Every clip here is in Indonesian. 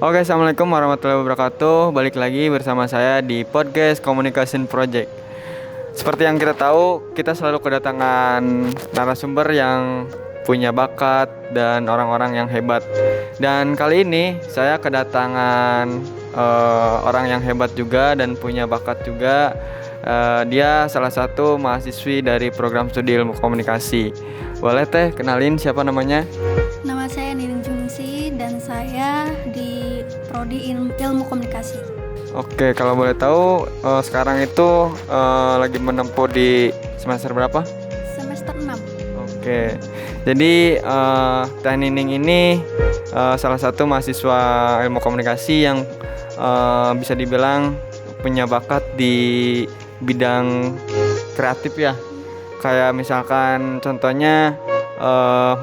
Oke, assalamualaikum warahmatullahi wabarakatuh. Balik lagi bersama saya di podcast Communication Project. Seperti yang kita tahu, kita selalu kedatangan narasumber yang punya bakat dan orang-orang yang hebat. Dan kali ini saya kedatangan orang yang hebat juga dan punya bakat juga. Dia salah satu mahasiswi dari program studi ilmu komunikasi. Boleh teh kenalin siapa namanya? Nama saya Nining Jungsi dan saya di Prodi Ilmu Komunikasi. Oke, kalau boleh tahu sekarang itu lagi menempuh di semester berapa? Semester 6. Oke, jadi Teh Nining ini salah satu mahasiswa ilmu komunikasi yang bisa dibilang punya bakat di bidang kreatif ya. Kayak misalkan contohnya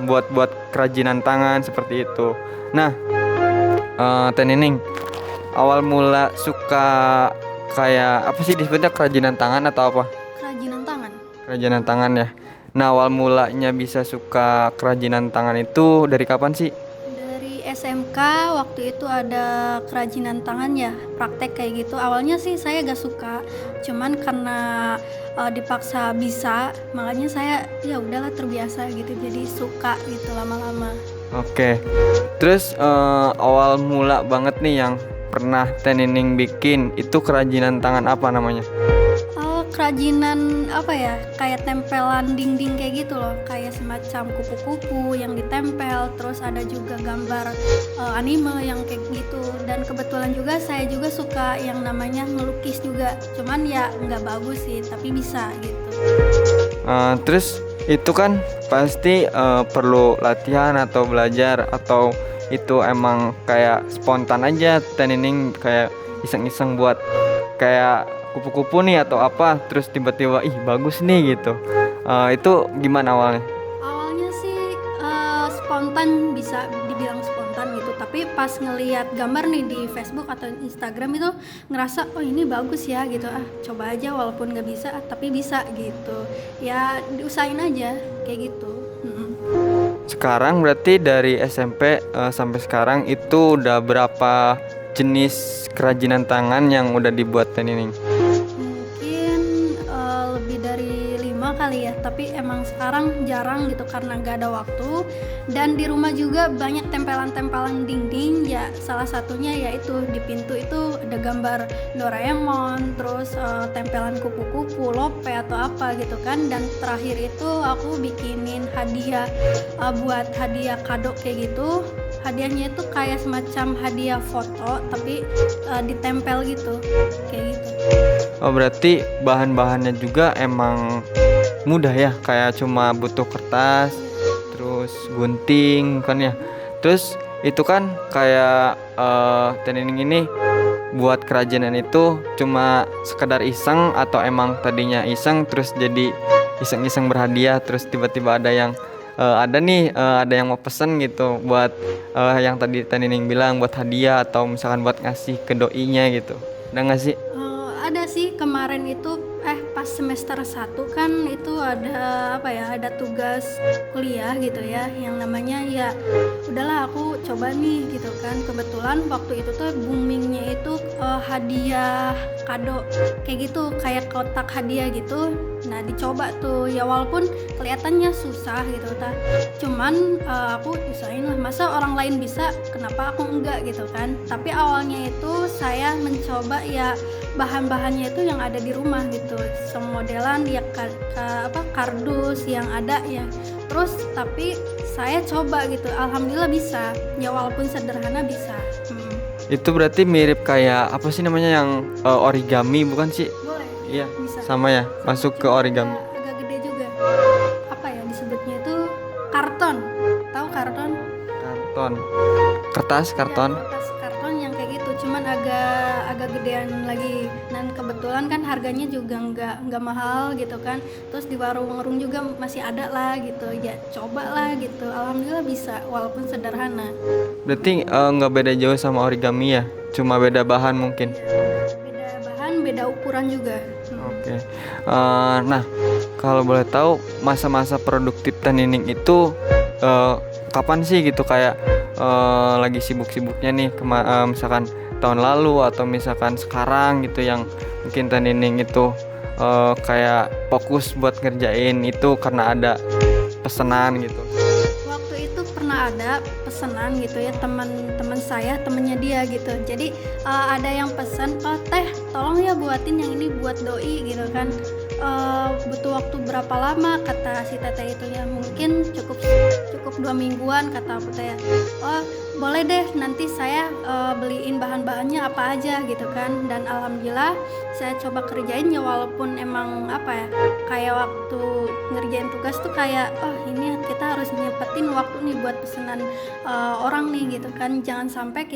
buat kerajinan tangan seperti itu. Nah, Teh Nining, awal mula suka kayak apa sih disebutnya kerajinan tangan atau apa? Kerajinan tangan. Kerajinan tangan ya. Nah, awal mulanya bisa suka kerajinan tangan itu dari kapan sih? Dari SMK waktu itu ada kerajinan tangan ya, praktek kayak gitu. Awalnya sih saya gak suka, cuman karena dipaksa bisa, makanya saya ya udahlah terbiasa gitu, jadi suka gitu lama-lama. Oke. Terus awal mula banget nih yang pernah Teh Nining bikin itu kerajinan tangan apa namanya? Kerajinan apa ya, kayak tempelan dinding kayak gitu loh, kayak semacam kupu-kupu yang ditempel, terus ada juga gambar anime yang kayak gitu. Dan kebetulan juga saya juga suka yang namanya ngelukis juga, cuman ya nggak bagus sih tapi bisa gitu. Terus itu kan pasti perlu latihan atau belajar atau itu emang kayak spontan aja Teh Nining kayak iseng-iseng buat kayak kupu-kupu nih atau apa terus tiba-tiba ih bagus nih gitu. Itu gimana awalnya? Awalnya sih spontan, bisa dibilang spontan gitu, tapi pas ngelihat gambar nih di Facebook atau Instagram itu ngerasa oh ini bagus ya gitu, coba aja walaupun nggak bisa tapi bisa gitu ya, diusahain aja kayak gitu. Sekarang berarti dari SMP sampai sekarang itu udah berapa jenis kerajinan tangan yang udah dibuat Teh Nining? Mungkin lebih dari 5 kali ya, tapi emang sekarang jarang gitu karena gak ada waktu. Dan di rumah juga banyak tempelan-tempelan dinding ya, salah satunya yaitu di pintu itu ada gambar Doraemon, terus tempelan kupu-kupu, lope atau apa gitu kan. Dan terakhir itu aku bikinin hadiah buat hadiah kado kayak gitu. Hadiahnya itu kayak semacam hadiah foto tapi ditempel gitu kayak gitu. Oh, berarti bahan-bahannya juga emang mudah ya, kayak cuma butuh kertas, terus gunting kan ya. Terus itu kan kayak Teh Nining ini buat kerajinan itu cuma sekedar iseng atau emang tadinya iseng terus jadi iseng-iseng berhadiah terus tiba-tiba ada yang ada yang mau pesen gitu buat yang tadi Teh Nining bilang buat hadiah atau misalkan buat ngasih ke doinya gitu. Ada nggak sih? Ada sih kemarin itu pas semester 1 kan itu ada apa ya, ada tugas kuliah gitu ya yang namanya ya udahlah aku coba nih gitu kan. Kebetulan waktu itu tuh boomingnya itu hadiah kado kayak gitu, kayak kotak hadiah gitu. Nah dicoba tuh ya, walaupun kelihatannya susah gitu cuman aku usahain lah, masa orang lain bisa kenapa aku enggak gitu kan. Tapi awalnya itu saya mencoba ya bahan-bahannya itu yang ada di rumah gitu, semodelan ya kardus yang ada ya. Terus tapi saya coba gitu, alhamdulillah bisa ya, walaupun sederhana bisa. Itu berarti mirip kayak apa sih namanya yang origami bukan sih? Boleh. Iya, Bisa. sama ya, masuk ke origami. Agak gede juga. Apa ya disebutnya itu, karton. Tahu karton? Karton. Kertas, karton. Ya, kertas karton yang kayak gitu, cuman agak gedean lagi. Dan kebetulan kan harganya juga nggak mahal gitu kan. Terus di warung-warung juga masih ada lah gitu. Ya cobalah gitu. Alhamdulillah bisa walaupun sederhana. Berarti nggak beda jauh sama origami ya? Cuma beda bahan mungkin. Beda bahan, beda ukuran juga. Oke. Nah, kalau boleh tahu masa-masa produktif Teh Nining itu kapan sih gitu kayak lagi sibuk-sibuknya nih misalkan tahun lalu atau misalkan sekarang gitu yang mungkin Teh Nining itu kayak fokus buat ngerjain itu karena ada pesanan gitu. Waktu itu pernah ada pesanan gitu ya, teman-teman saya, temennya dia gitu. Jadi ada yang pesan, "Oh, Teh, tolong ya buatin yang ini buat doi," gitu kan. Butuh waktu berapa lama, kata si teteh itu ya, mungkin cukup 2 mingguan, kata aku teh. Oh, boleh deh, nanti saya beliin bahan-bahannya apa aja gitu kan. Dan alhamdulillah saya coba kerjain ya, walaupun emang apa ya, kayak waktu ngerjain tugas tuh kayak, oh ini kita harus nyempetin waktu nih buat pesanan orang nih gitu kan. Jangan sampai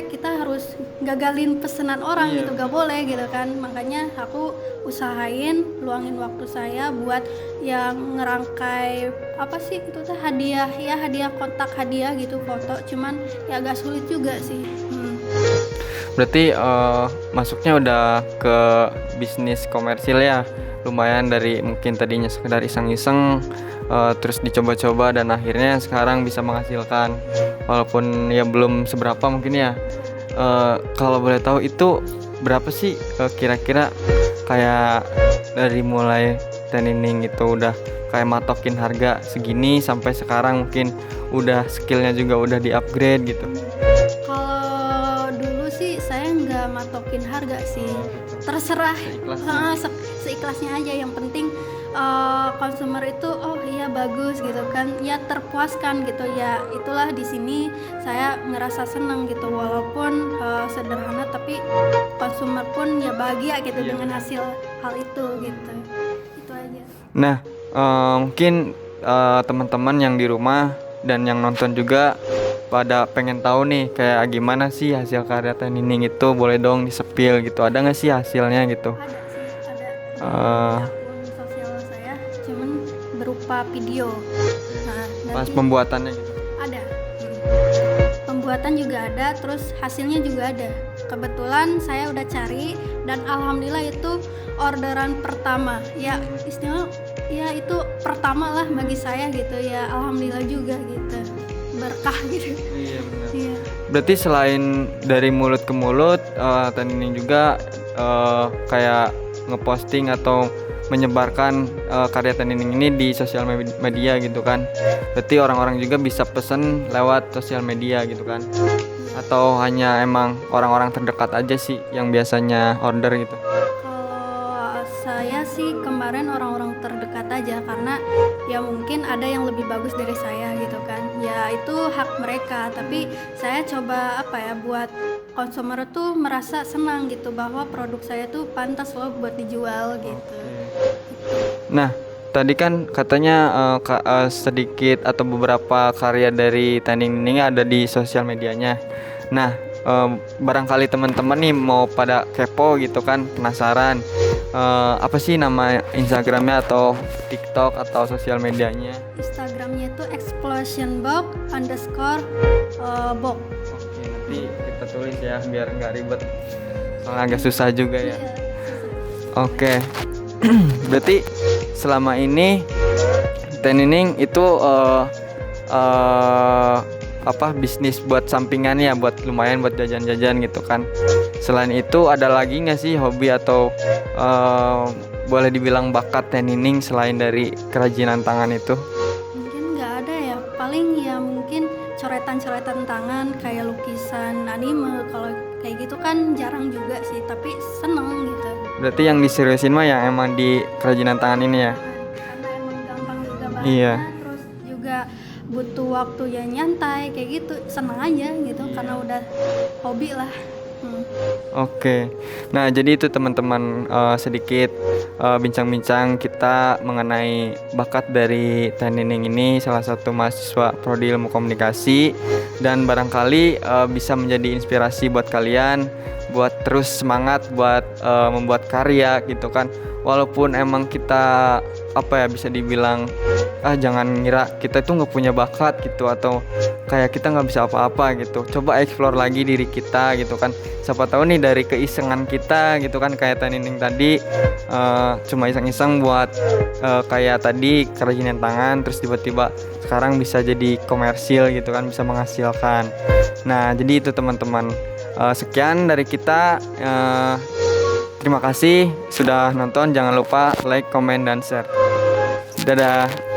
kita harus gagalin pesanan orang gitu, gak boleh gitu kan. Makanya aku usahain luangin waktu saya buat yang ngerangkai apa sih itu teh, hadiah kontak hadiah gitu, foto. Cuman ya agak sulit juga sih. Berarti masuknya udah ke bisnis komersil ya, lumayan dari mungkin tadinya sekedar iseng-iseng terus dicoba-coba dan akhirnya sekarang bisa menghasilkan walaupun ya belum seberapa mungkin ya. Kalau boleh tahu itu berapa sih kira-kira kayak dari mulai Teh Nining itu udah kayak matokin harga segini sampai sekarang mungkin udah skillnya juga udah di-upgrade gitu. Kalau dulu sih saya nggak matokin harga sih, terserah, seikhlasnya aja. Yang penting konsumer itu oh iya bagus gitu kan, ya terpuaskan gitu ya. Itulah di sini saya ngerasa senang gitu, walaupun sederhana tapi konsumer pun ya bahagia gitu dengan hasil hal itu gitu. Itu aja. Nah, mungkin teman-teman yang di rumah dan yang nonton juga pada pengen tahu nih kayak gimana sih hasil karya Teh Nining itu, boleh dong di-spill gitu. Ada nggak sih hasilnya gitu? Ada sih, ada di akun sosial saya, cuman berupa video. Nah, Pas nanti pembuatannya gitu. ada. Pembuatan juga ada, terus hasilnya juga ada. Kebetulan saya udah cari dan alhamdulillah itu orderan pertama. Ya istilah ya itu pertama lah bagi saya gitu ya. Alhamdulillah juga gitu. Berkah gitu. Iya benar. Iya. Berarti selain dari mulut ke mulut, Teh Nining juga kayak ngeposting atau menyebarkan karya Teh Nining ini di sosial media gitu kan. Berarti orang-orang juga bisa pesen lewat sosial media gitu kan. Atau hanya emang orang-orang terdekat aja sih yang biasanya order gitu. Kalau saya sih kemarin orang-orang terdekat aja, karena ya mungkin ada yang lebih bagus dari saya gitu kan. Ya itu hak mereka, tapi saya coba buat konsumer tuh merasa senang gitu bahwa produk saya tuh pantas loh buat dijual gitu. Nah, tadi kan katanya sedikit atau beberapa karya dari Teh Nining ada di sosial medianya. Nah, barangkali teman-teman nih mau pada kepo gitu kan, penasaran apa sih nama Instagramnya atau TikTok atau sosial medianya? Instagramnya itu explosionbox_box. Oke, nanti kita tulis ya biar nggak ribet, soalnya agak susah juga ya. Oke. Berarti selama ini Teh Nining itu bisnis buat sampingan ya, buat lumayan buat jajan-jajan gitu kan. Selain itu ada lagi nggak sih hobi atau boleh dibilang bakat Teh Nining selain dari kerajinan tangan itu? Mungkin nggak ada ya, paling ya mungkin coretan-coretan tangan kayak lukisan anime. Kalau kayak gitu kan jarang juga sih, tapi seneng gitu. Berarti yang diseriusin mah yang emang di kerajinan tangan ini ya? Karena emang gampang juga bahannya. Iya. Terus juga butuh waktu yang nyantai kayak gitu, seneng aja gitu karena udah hobi lah. Oke. Nah, jadi itu teman-teman sedikit bincang-bincang kita mengenai bakat dari Teh Nining ini, salah satu mahasiswa Prodi Ilmu Komunikasi, dan barangkali bisa menjadi inspirasi buat kalian buat terus semangat buat membuat karya gitu kan. Walaupun emang kita bisa dibilang jangan ngira kita tuh nggak punya bakat gitu, atau kayak kita nggak bisa apa-apa gitu. Coba explore lagi diri kita gitu kan, siapa tahu nih dari keisengan kita gitu kan, kayak Nining tadi cuma iseng-iseng buat kayak tadi kerajinan tangan, terus tiba-tiba sekarang bisa jadi komersil gitu kan, bisa menghasilkan. Nah jadi itu teman-teman, sekian dari kita. Terima kasih sudah nonton, jangan lupa like, comment, dan share. Dadah.